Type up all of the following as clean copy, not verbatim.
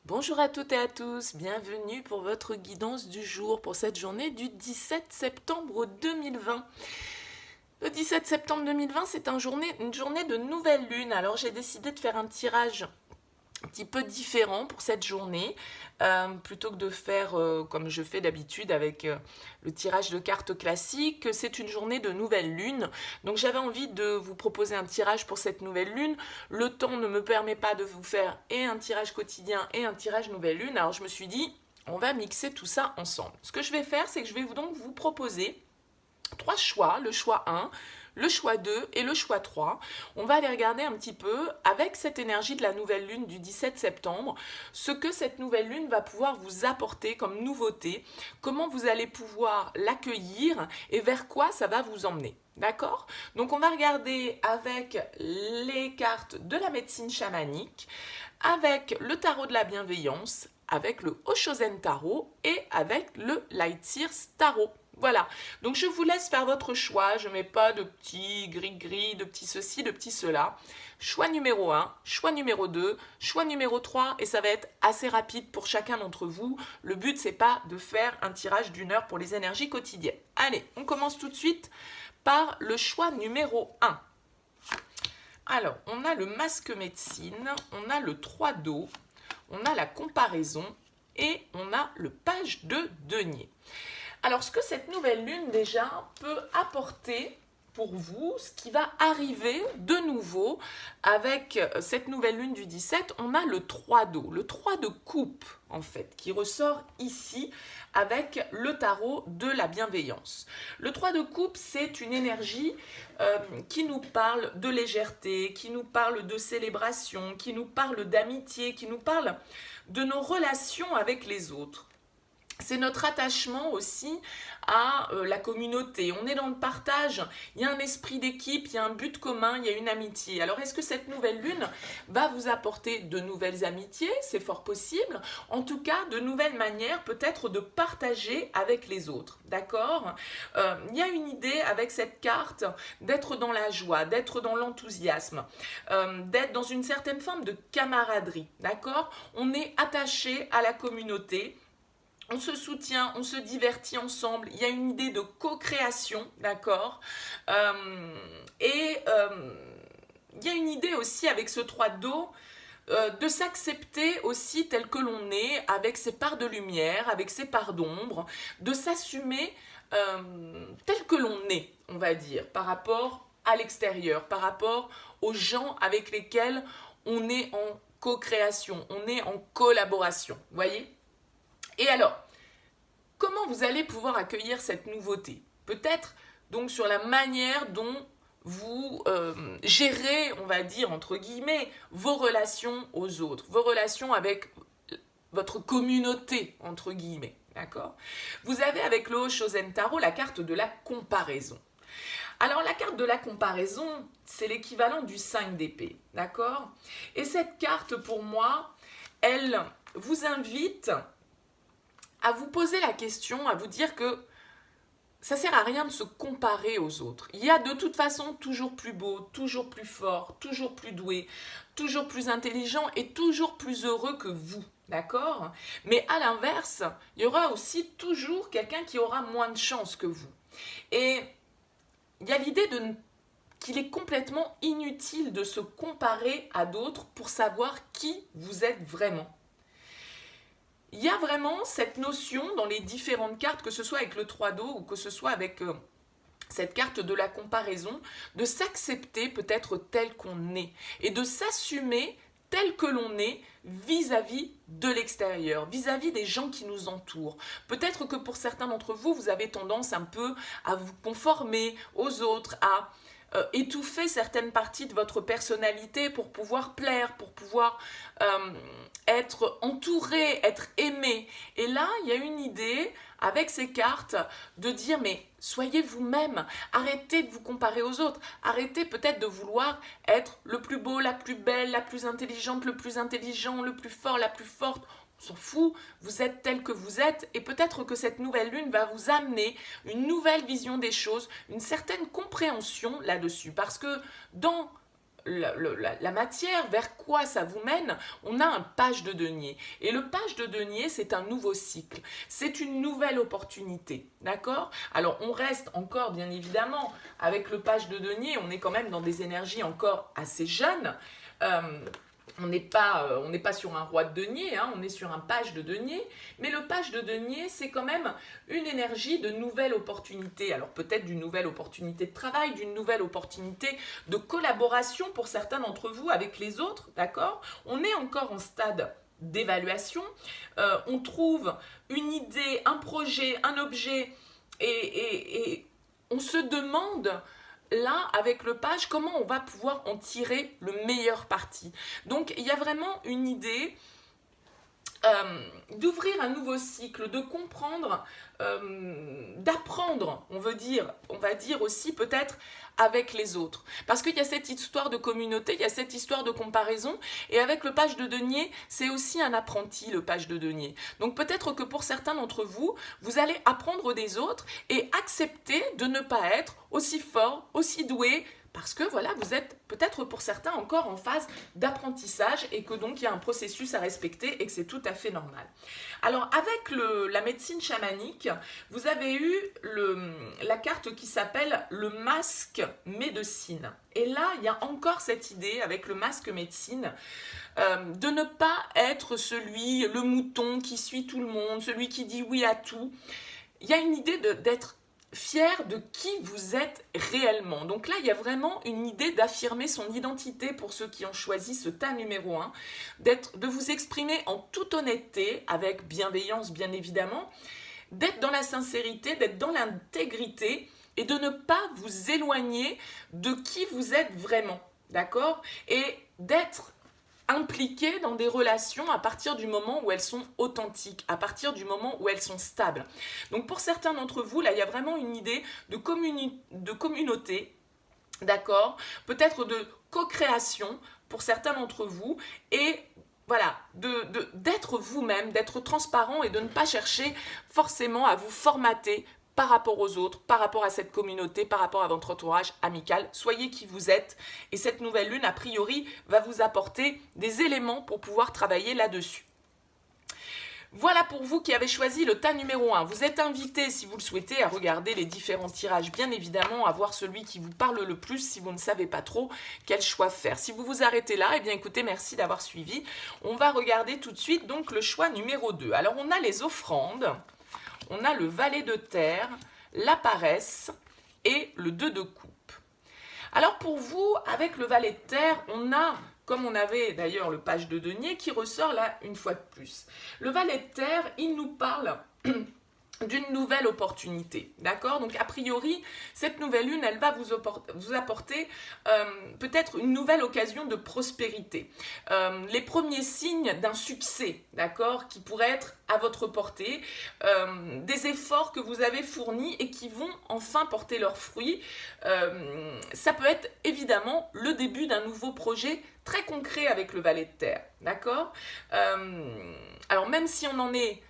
Bonjour à toutes et à tous, bienvenue pour votre guidance du jour pour cette journée du 17 septembre 2020. Le 17 septembre 2020, c'est une journée de nouvelle lune, alors j'ai décidé de faire un tirage un petit peu différent pour cette journée, plutôt que de faire comme je fais d'habitude avec le tirage de cartes classique. C'est une journée de nouvelle lune, donc j'avais envie de vous proposer un tirage pour cette nouvelle lune. Le temps ne me permet pas de vous faire et un tirage quotidien et un tirage nouvelle lune, alors je me suis dit on va mixer tout ça ensemble. Ce que je vais faire, c'est que je vais donc vous proposer trois choix, le choix 1, le choix 2 et le choix 3. On va aller regarder un petit peu, avec cette énergie de la nouvelle lune du 17 septembre, ce que cette nouvelle lune va pouvoir vous apporter comme nouveauté, comment vous allez pouvoir l'accueillir et vers quoi ça va vous emmener. D'accord? Donc on va regarder avec les cartes de la médecine chamanique, avec le tarot de la bienveillance, avec le Oshozen Tarot et avec le Lightseers Tarot. Voilà, donc je vous laisse faire votre choix, je ne mets pas de petits gris-gris, de petits ceci, de petits cela. Choix numéro 1, choix numéro 2, choix numéro 3, et ça va être assez rapide pour chacun d'entre vous. Le but, c'est pas de faire un tirage d'une heure pour les énergies quotidiennes. Allez, on commence tout de suite par le choix numéro 1. Alors, on a le masque médecine, on a le 3 d'eau, on a la comparaison et on a le page de denier. Alors, ce que cette nouvelle lune déjà peut apporter pour vous, ce qui va arriver de nouveau avec cette nouvelle lune du 17, on a le 3 d'eau, le 3 de coupe en fait, qui ressort ici avec le tarot de la bienveillance. Le 3 de coupe, c'est une énergie qui nous parle de légèreté, qui nous parle de célébration, qui nous parle d'amitié, qui nous parle de nos relations avec les autres. C'est notre attachement aussi à la communauté. On est dans le partage, il y a un esprit d'équipe, il y a un but commun, il y a une amitié. Alors est-ce que cette nouvelle lune va vous apporter de nouvelles amitiés? C'est fort possible. En tout cas, de nouvelles manières peut-être de partager avec les autres. D'accord? Il y a une idée avec cette carte d'être dans la joie, d'être dans l'enthousiasme, d'être dans une certaine forme de camaraderie. D'accord? On est attaché à la communauté. On se soutient, on se divertit ensemble, il y a une idée de co-création, d'accord, il y a une idée aussi avec ce 3 d'eau de s'accepter aussi tel que l'on est, avec ses parts de lumière, avec ses parts d'ombre, de s'assumer tel que l'on est, on va dire, par rapport à l'extérieur, par rapport aux gens avec lesquels on est en co-création, on est en collaboration, vous voyez? Et alors, comment vous allez pouvoir accueillir cette nouveauté? Peut-être donc sur la manière dont vous gérez, on va dire, entre guillemets, vos relations aux autres, vos relations avec votre communauté, entre guillemets, d'accord? Vous avez avec le Oshozen Tarot la carte de la comparaison. Alors la carte de la comparaison, c'est l'équivalent du 5 d'épée, d'accord? Et cette carte, pour moi, elle vous invite à vous poser la question, à vous dire que ça sert à rien de se comparer aux autres. Il y a de toute façon toujours plus beau, toujours plus fort, toujours plus doué, toujours plus intelligent et toujours plus heureux que vous, d'accord? Mais à l'inverse, il y aura aussi toujours quelqu'un qui aura moins de chance que vous. Et il y a l'idée qu'il est complètement inutile de se comparer à d'autres pour savoir qui vous êtes vraiment. Il y a vraiment cette notion dans les différentes cartes, que ce soit avec le 3 d'eau ou que ce soit avec cette carte de la comparaison, de s'accepter peut-être tel qu'on est et de s'assumer tel que l'on est vis-à-vis de l'extérieur, vis-à-vis des gens qui nous entourent. Peut-être que pour certains d'entre vous, vous avez tendance un peu à vous conformer aux autres, à étouffer certaines parties de votre personnalité pour pouvoir plaire, pour pouvoir être entouré, être aimé. Et là, il y a une idée avec ces cartes de dire mais soyez vous-même, arrêtez de vous comparer aux autres, arrêtez peut-être de vouloir être le plus beau, la plus belle, la plus intelligente, le plus intelligent, le plus fort, la plus forte. On s'en fout, vous êtes tel que vous êtes et peut-être que cette nouvelle lune va vous amener une nouvelle vision des choses, une certaine compréhension là-dessus. Parce que dans la matière, vers quoi ça vous mène, on a un page de denier. Et le page de denier, c'est un nouveau cycle. C'est une nouvelle opportunité, d'accord? Alors, on reste encore, bien évidemment, avec le page de denier, on est quand même dans des énergies encore assez jeunes. On n'est pas sur un roi de denier, hein, on est sur un page de denier, mais le page de denier, c'est quand même une énergie de nouvelle opportunité. Alors peut-être d'une nouvelle opportunité de travail, d'une nouvelle opportunité de collaboration pour certains d'entre vous avec les autres, d'accord? On est encore en stade d'évaluation, on trouve une idée, un projet, un objet, et on se demande là, avec le page, comment on va pouvoir en tirer le meilleur parti. Donc, il y a vraiment une idée d'ouvrir un nouveau cycle, de comprendre, d'apprendre, on va dire aussi peut-être avec les autres. Parce qu'il y a cette histoire de communauté, il y a cette histoire de comparaison, et avec le page de denier, c'est aussi un apprenti, le page de denier. Donc peut-être que pour certains d'entre vous, vous allez apprendre des autres et accepter de ne pas être aussi fort, aussi doué, parce que voilà, vous êtes peut-être pour certains encore en phase d'apprentissage et que donc il y a un processus à respecter et que c'est tout à fait normal. Alors avec la médecine chamanique, vous avez eu la carte qui s'appelle le masque médecine. Et là, il y a encore cette idée avec le masque médecine de ne pas être le mouton qui suit tout le monde, celui qui dit oui à tout. Il y a une idée d'être fier de qui vous êtes réellement. Donc là, il y a vraiment une idée d'affirmer son identité pour ceux qui ont choisi ce tas numéro 1, de vous exprimer en toute honnêteté, avec bienveillance bien évidemment, d'être dans la sincérité, d'être dans l'intégrité et de ne pas vous éloigner de qui vous êtes vraiment, d'accord? Et d'être impliquées dans des relations à partir du moment où elles sont authentiques, à partir du moment où elles sont stables. Donc pour certains d'entre vous, là, il y a vraiment une idée de communauté, d'accord? Peut-être de co-création pour certains d'entre vous, et voilà, d'être vous-même, d'être transparent et de ne pas chercher forcément à vous formater par rapport aux autres, par rapport à cette communauté, par rapport à votre entourage amical. Soyez qui vous êtes et cette nouvelle lune, a priori, va vous apporter des éléments pour pouvoir travailler là-dessus. Voilà pour vous qui avez choisi le tas numéro 1. Vous êtes invité, si vous le souhaitez, à regarder les différents tirages, bien évidemment, à voir celui qui vous parle le plus si vous ne savez pas trop quel choix faire. Si vous vous arrêtez là, eh bien écoutez, merci d'avoir suivi. On va regarder tout de suite donc le choix numéro 2. Alors on a les offrandes. On a le valet de terre, la paresse et le 2 de coupe. Alors pour vous, avec le valet de terre, on a, comme on avait d'ailleurs le page de denier, qui ressort là une fois de plus. Le valet de terre, il nous parle d'une nouvelle opportunité, d'accord? Donc a priori, cette nouvelle lune, elle va vous apporter peut-être une nouvelle occasion de prospérité. Les premiers signes d'un succès, d'accord? Qui pourrait être à votre portée, des efforts que vous avez fournis et qui vont enfin porter leurs fruits. Ça peut être évidemment le début d'un nouveau projet très concret avec le valet de terre, d'accord? Alors même si on en est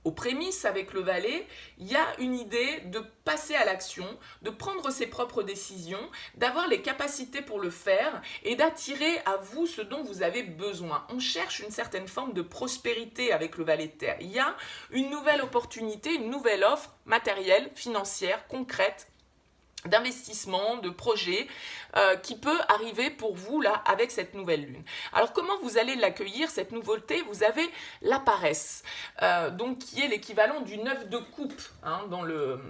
aux prémices avec le valet, il y a une idée de passer à l'action, de prendre ses propres décisions, d'avoir les capacités pour le faire et d'attirer à vous ce dont vous avez besoin. On cherche une certaine forme de prospérité avec le valet de terre. Il y a une nouvelle opportunité, une nouvelle offre matérielle, financière, concrète, d'investissement, de projet qui peut arriver pour vous là avec cette nouvelle lune. Alors comment vous allez l'accueillir cette nouveauté? Vous avez la paresse, donc qui est l'équivalent du 9 de coupe hein, dans le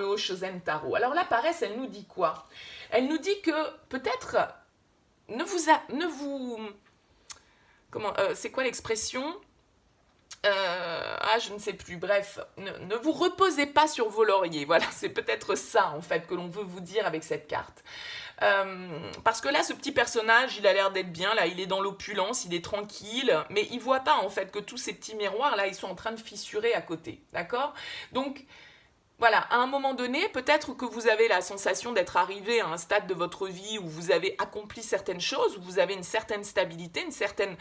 Hoshozen Tarot. Alors la paresse, elle nous dit quoi? Elle nous dit que peut-être c'est quoi l'expression? Je ne sais plus, bref, ne vous reposez pas sur vos lauriers, voilà, c'est peut-être ça en fait que l'on veut vous dire avec cette carte. Parce que là, ce petit personnage, il a l'air d'être bien, là, il est dans l'opulence, il est tranquille, mais il voit pas en fait que tous ces petits miroirs, là, ils sont en train de fissurer à côté, d'accord? Donc, voilà, à un moment donné, peut-être que vous avez la sensation d'être arrivé à un stade de votre vie où vous avez accompli certaines choses, où vous avez une certaine stabilité, une certaine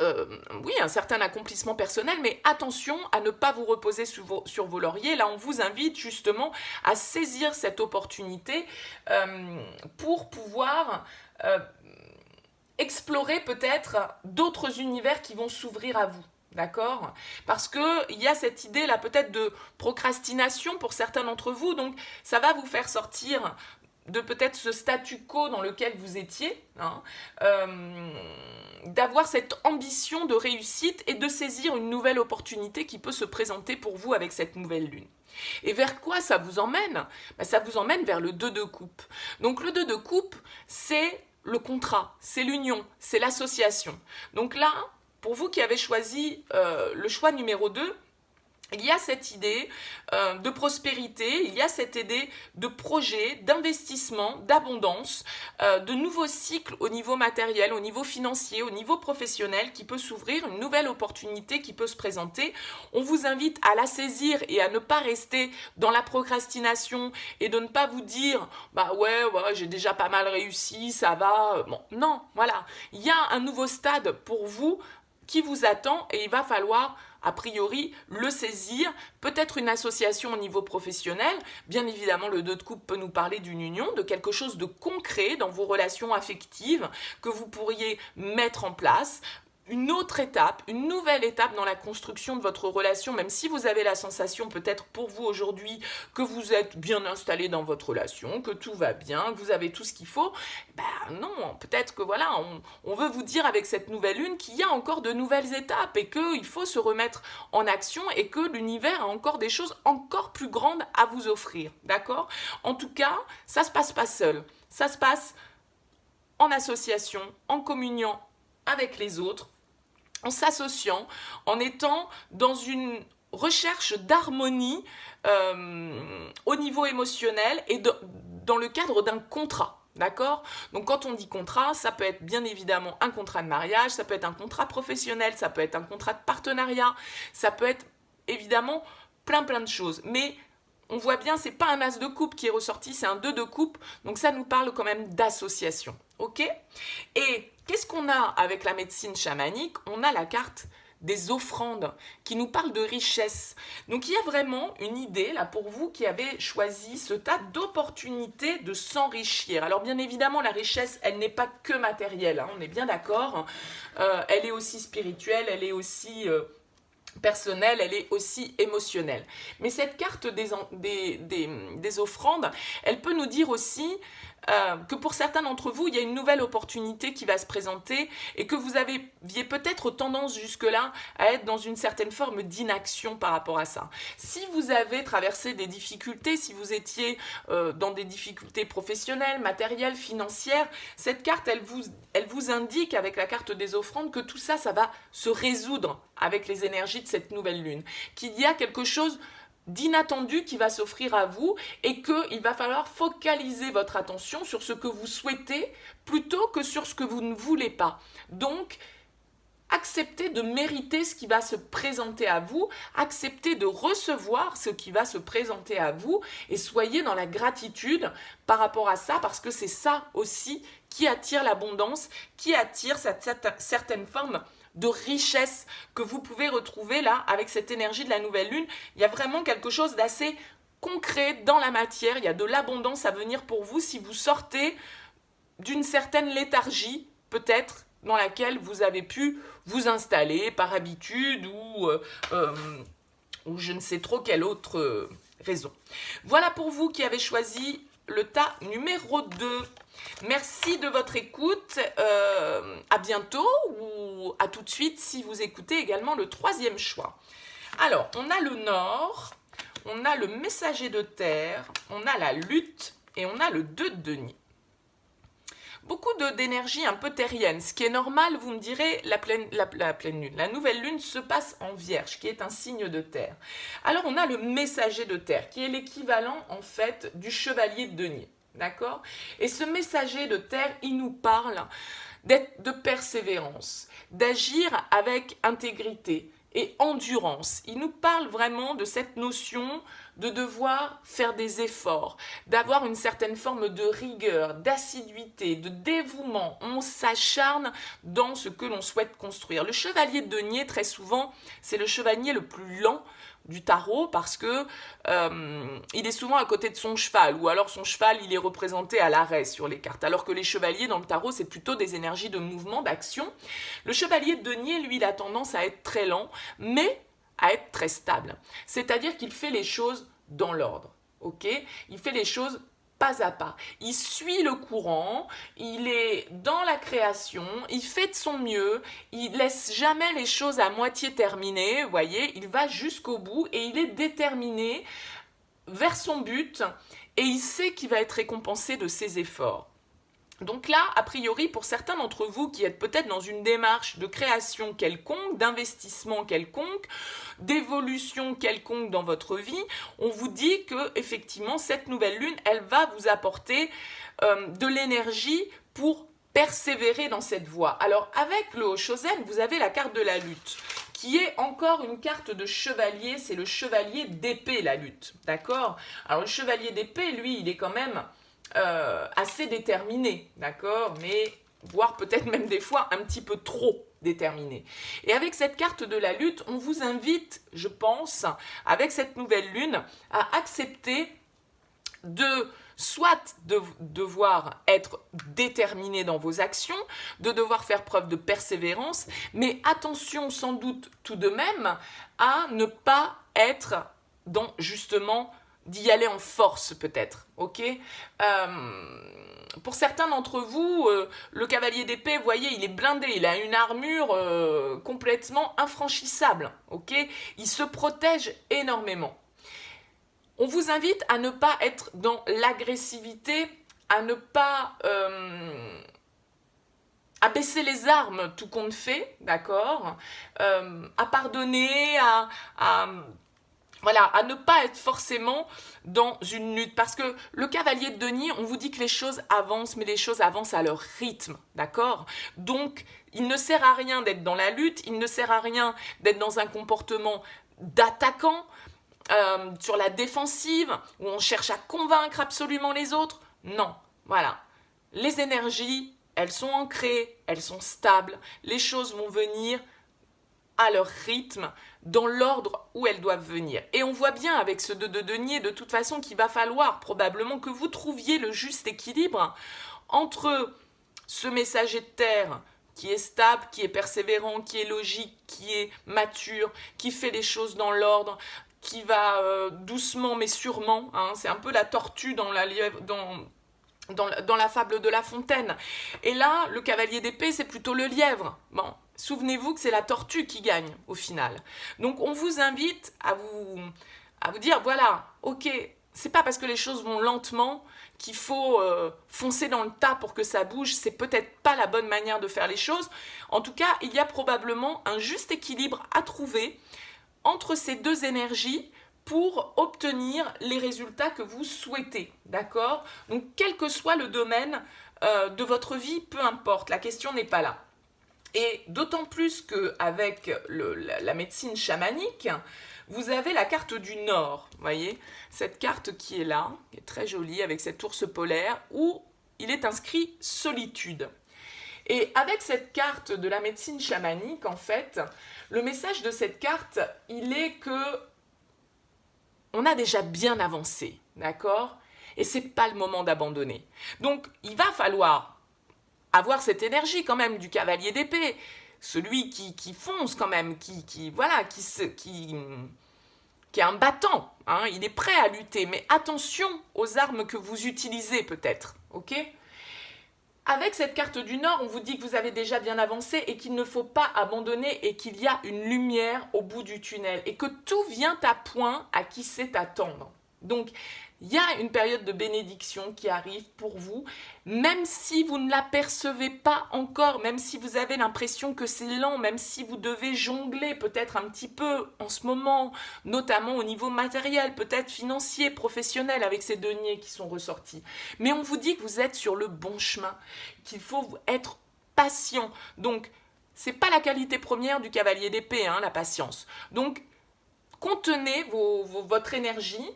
oui, un certain accomplissement personnel, mais attention à ne pas vous reposer sur vos lauriers. Là, on vous invite justement à saisir cette opportunité pour pouvoir explorer peut-être d'autres univers qui vont s'ouvrir à vous. D'accord? Parce qu'il y a cette idée là peut-être de procrastination pour certains d'entre vous, donc ça va vous faire sortir de peut-être ce statu quo dans lequel vous étiez, hein, d'avoir cette ambition de réussite et de saisir une nouvelle opportunité qui peut se présenter pour vous avec cette nouvelle lune. Et vers quoi ça vous emmène? Ça vous emmène vers le 2 de coupe. Donc le 2 de coupe, c'est le contrat, c'est l'union, c'est l'association. Donc là, pour vous qui avez choisi le choix numéro 2, il y a cette idée de prospérité, il y a cette idée de projet, d'investissement, d'abondance, de nouveaux cycles au niveau matériel, au niveau financier, au niveau professionnel qui peut s'ouvrir, une nouvelle opportunité qui peut se présenter. On vous invite à la saisir et à ne pas rester dans la procrastination et de ne pas vous dire « bah ouais, j'ai déjà pas mal réussi, ça va ». Bon, non, voilà, il y a un nouveau stade pour vous qui vous attend et il va falloir a priori le saisir, peut-être une association au niveau professionnel, bien évidemment le 2 de coupe peut nous parler d'une union, de quelque chose de concret dans vos relations affectives que vous pourriez mettre en place, une autre étape, une nouvelle étape dans la construction de votre relation, même si vous avez la sensation peut-être pour vous aujourd'hui que vous êtes bien installé dans votre relation, que tout va bien, que vous avez tout ce qu'il faut, non, peut-être que voilà, on veut vous dire avec cette nouvelle lune qu'il y a encore de nouvelles étapes et qu'il faut se remettre en action et que l'univers a encore des choses encore plus grandes à vous offrir, d'accord? En tout cas, ça se passe pas seul, ça se passe en association, en communiant avec les autres, en s'associant, en étant dans une recherche d'harmonie au niveau émotionnel et dans le cadre d'un contrat. D'accord? Donc quand on dit contrat, ça peut être bien évidemment un contrat de mariage, ça peut être un contrat professionnel, ça peut être un contrat de partenariat, ça peut être évidemment plein de choses. Mais on voit bien, c'est pas un as de coupe qui est ressorti, c'est un 2 de coupe, donc ça nous parle quand même d'association. Ok? Et qu'est-ce qu'on a avec la médecine chamanique? On a la carte des offrandes qui nous parle de richesse. Donc il y a vraiment une idée là pour vous qui avez choisi ce tas d'opportunités de s'enrichir. Alors bien évidemment la richesse elle n'est pas que matérielle, hein, on est bien d'accord, elle est aussi spirituelle, elle est aussi personnelle, elle est aussi émotionnelle. Mais cette carte des offrandes, elle peut nous dire aussi que pour certains d'entre vous, il y a une nouvelle opportunité qui va se présenter et que vous aviez peut-être tendance jusque-là à être dans une certaine forme d'inaction par rapport à ça. Si vous avez traversé des difficultés, si vous étiez dans des difficultés professionnelles, matérielles, financières, cette carte, elle vous indique avec la carte des offrandes que tout ça, ça va se résoudre avec les énergies de cette nouvelle lune. Qu'il y a quelque chose d'inattendu qui va s'offrir à vous et qu'il va falloir focaliser votre attention sur ce que vous souhaitez plutôt que sur ce que vous ne voulez pas. Donc, acceptez de mériter ce qui va se présenter à vous, acceptez de recevoir ce qui va se présenter à vous et soyez dans la gratitude par rapport à ça parce que c'est ça aussi qui attire l'abondance, qui attire cette certaine forme de richesse que vous pouvez retrouver là avec cette énergie de la nouvelle lune. Il y a vraiment quelque chose d'assez concret dans la matière, il y a de l'abondance à venir pour vous si vous sortez d'une certaine léthargie peut-être dans laquelle vous avez pu vous installer par habitude ou je ne sais trop quelle autre raison. Voilà pour vous qui avez choisi le tas numéro 2. Merci de votre écoute, à bientôt ou à tout de suite si vous écoutez également le 3e choix. Alors, on a le Nord, on a le Messager de Terre, on a la Lutte et on a le 2 de denier. Beaucoup d'énergie un peu terrienne, ce qui est normal, vous me direz, la pleine lune. La nouvelle lune se passe en Vierge, qui est un signe de terre. Alors on a le Messager de Terre, qui est l'équivalent en fait du Chevalier de denier. D'accord? Et ce Messager de Terre, il nous parle de persévérance, d'agir avec intégrité et endurance. Il nous parle vraiment de cette notion de devoir faire des efforts, d'avoir une certaine forme de rigueur, d'assiduité, de dévouement. On s'acharne dans ce que l'on souhaite construire. Le chevalier de denier, très souvent, c'est le chevalier le plus lent du tarot parce que il est souvent à côté de son cheval, ou alors son cheval il est représenté à l'arrêt sur les cartes, alors que les chevaliers dans le tarot c'est plutôt des énergies de mouvement, d'action. Le chevalier de denier, lui, il a tendance à être très lent, mais à être très stable. C'est-à-dire qu'il fait les choses dans l'ordre, ok? Il fait les choses pas à pas. Il suit le courant, il est dans la création, il fait de son mieux, il laisse jamais les choses à moitié terminées, vous voyez, il va jusqu'au bout et il est déterminé vers son but et il sait qu'il va être récompensé de ses efforts. Donc là, a priori, pour certains d'entre vous qui êtes peut-être dans une démarche de création quelconque, d'investissement quelconque, d'évolution quelconque dans votre vie, on vous dit que effectivement cette nouvelle lune, elle va vous apporter de l'énergie pour persévérer dans cette voie. Alors avec le Hoshozen, vous avez la carte de la lutte, qui est encore une carte de chevalier, c'est le chevalier d'épée, la lutte, d'accord? Alors le chevalier d'épée, lui, il est quand même assez déterminé, d'accord, mais voire peut-être même des fois un petit peu trop déterminé. Et avec cette carte de la lutte, on vous invite, je pense, avec cette nouvelle lune, à accepter de soit de devoir être déterminé dans vos actions, de devoir faire preuve de persévérance, mais attention sans doute tout de même à ne pas être dans justement d'y aller en force peut-être, ok? Pour certains d'entre vous, le cavalier d'épée, vous voyez, il est blindé, il a une armure complètement infranchissable, ok? Il se protège énormément. On vous invite à ne pas être dans l'agressivité, à ne pas à baisser les armes tout compte fait, d'accord? À pardonner, voilà, à ne pas être forcément dans une lutte. Parce que le cavalier de denier, on vous dit que les choses avancent, mais les choses avancent à leur rythme, d'accord? Donc, il ne sert à rien d'être dans la lutte, il ne sert à rien d'être dans un comportement d'attaquant, sur la défensive, où on cherche à convaincre absolument les autres. Non, voilà. Les énergies, elles sont ancrées, elles sont stables, les choses vont venir à leur rythme, dans l'ordre où elles doivent venir. Et on voit bien avec ce 2 de denier, de toute façon, qu'il va falloir probablement que vous trouviez le juste équilibre entre ce messager de terre qui est stable, qui est persévérant, qui est logique, qui est mature, qui fait les choses dans l'ordre, qui va doucement mais sûrement, hein, c'est un peu la tortue dans la fable de La Fontaine. Et là, le cavalier d'épée, c'est plutôt le lièvre. Bon, souvenez-vous que c'est la tortue qui gagne au final. Donc on vous invite à vous dire, voilà, ok, c'est pas parce que les choses vont lentement qu'il faut foncer dans le tas pour que ça bouge, c'est peut-être pas la bonne manière de faire les choses. En tout cas, il y a probablement un juste équilibre à trouver entre ces deux énergies pour obtenir les résultats que vous souhaitez, d'accord? Donc, quel que soit le domaine de votre vie, peu importe, la question n'est pas là. Et d'autant plus qu'avec la médecine chamanique, vous avez la carte du Nord, vous voyez? Cette carte qui est là, qui est très jolie, avec cet ours polaire, où il est inscrit solitude. Et avec cette carte de la médecine chamanique, en fait, le message de cette carte, il est que on a déjà bien avancé, d'accord? Et c'est pas le moment d'abandonner. Donc, il va falloir avoir cette énergie quand même du cavalier d'épée, celui qui fonce quand même, qui est un battant, hein, il est prêt à lutter, mais attention aux armes que vous utilisez peut-être, ok? Avec cette carte du Nord, on vous dit que vous avez déjà bien avancé et qu'il ne faut pas abandonner et qu'il y a une lumière au bout du tunnel et que tout vient à point à qui sait attendre. Donc, il y a une période de bénédiction qui arrive pour vous, même si vous ne l'apercevez pas encore, même si vous avez l'impression que c'est lent, même si vous devez jongler peut-être un petit peu en ce moment, notamment au niveau matériel, peut-être financier, professionnel, avec ces deniers qui sont ressortis. Mais on vous dit que vous êtes sur le bon chemin, qu'il faut être patient. Donc, c'est pas la qualité première du cavalier d'épée, hein, la patience. Donc, contenez votre énergie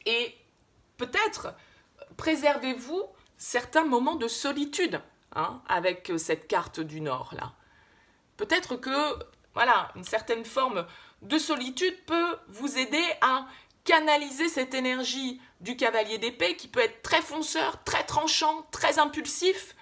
et peut-être préservez-vous certains moments de solitude, hein, avec cette carte du Nord là. Peut-être que voilà, une certaine forme de solitude peut vous aider à canaliser cette énergie du cavalier d'épée qui peut être très fonceur, très tranchant, très impulsif.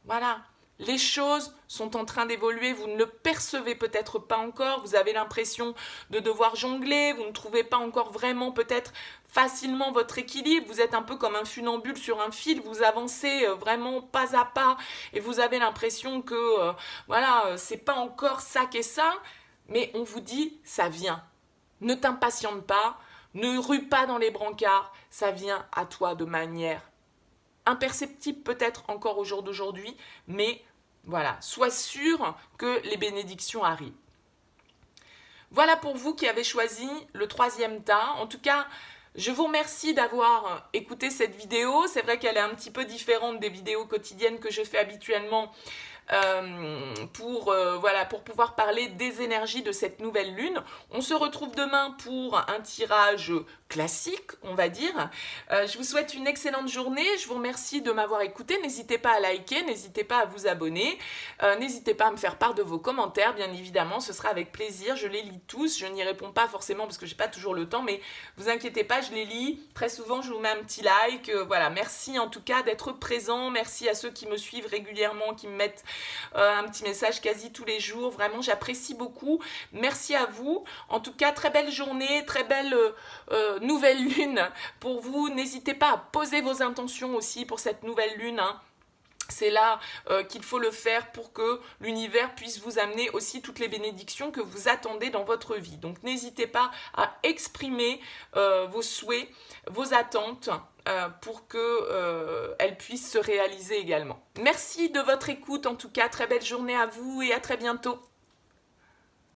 Voilà, les choses sont en train d'évoluer, vous ne le percevez peut-être pas encore, vous avez l'impression de devoir jongler, vous ne trouvez pas encore vraiment peut-être facilement votre équilibre, vous êtes un peu comme un funambule sur un fil, vous avancez vraiment pas à pas et vous avez l'impression que voilà, c'est pas encore ça qu'est ça, mais on vous dit ça vient. Ne t'impatiente pas, ne rue pas dans les brancards, ça vient à toi de manière imperceptible peut-être encore au jour d'aujourd'hui, mais voilà, sois sûr que les bénédictions arrivent. Voilà pour vous qui avez choisi le 3e tas. En tout cas, je vous remercie d'avoir écouté cette vidéo. C'est vrai qu'elle est un petit peu différente des vidéos quotidiennes que je fais habituellement pour pouvoir parler des énergies de cette nouvelle lune. On se retrouve demain pour un tirage classique, on va dire. Je vous souhaite une excellente journée. Je vous remercie de m'avoir écouté. N'hésitez pas à liker, n'hésitez pas à vous abonner. N'hésitez pas à me faire part de vos commentaires, bien évidemment. Ce sera avec plaisir. Je les lis tous. Je n'y réponds pas forcément parce que j'ai pas toujours le temps, mais vous inquiétez pas, je les lis. Très souvent, je vous mets un petit like. Voilà, merci en tout cas d'être présent. Merci à ceux qui me suivent régulièrement, qui me mettent un petit message quasi tous les jours. Vraiment, j'apprécie beaucoup. Merci à vous. En tout cas, très belle journée, très belle nouvelle lune pour vous. N'hésitez pas à poser vos intentions aussi pour cette nouvelle lune, hein. C'est là qu'il faut le faire pour que l'univers puisse vous amener aussi toutes les bénédictions que vous attendez dans votre vie. Donc n'hésitez pas à exprimer vos souhaits, vos attentes pour qu'elles puissent se réaliser également. Merci de votre écoute en tout cas, très belle journée à vous et à très bientôt.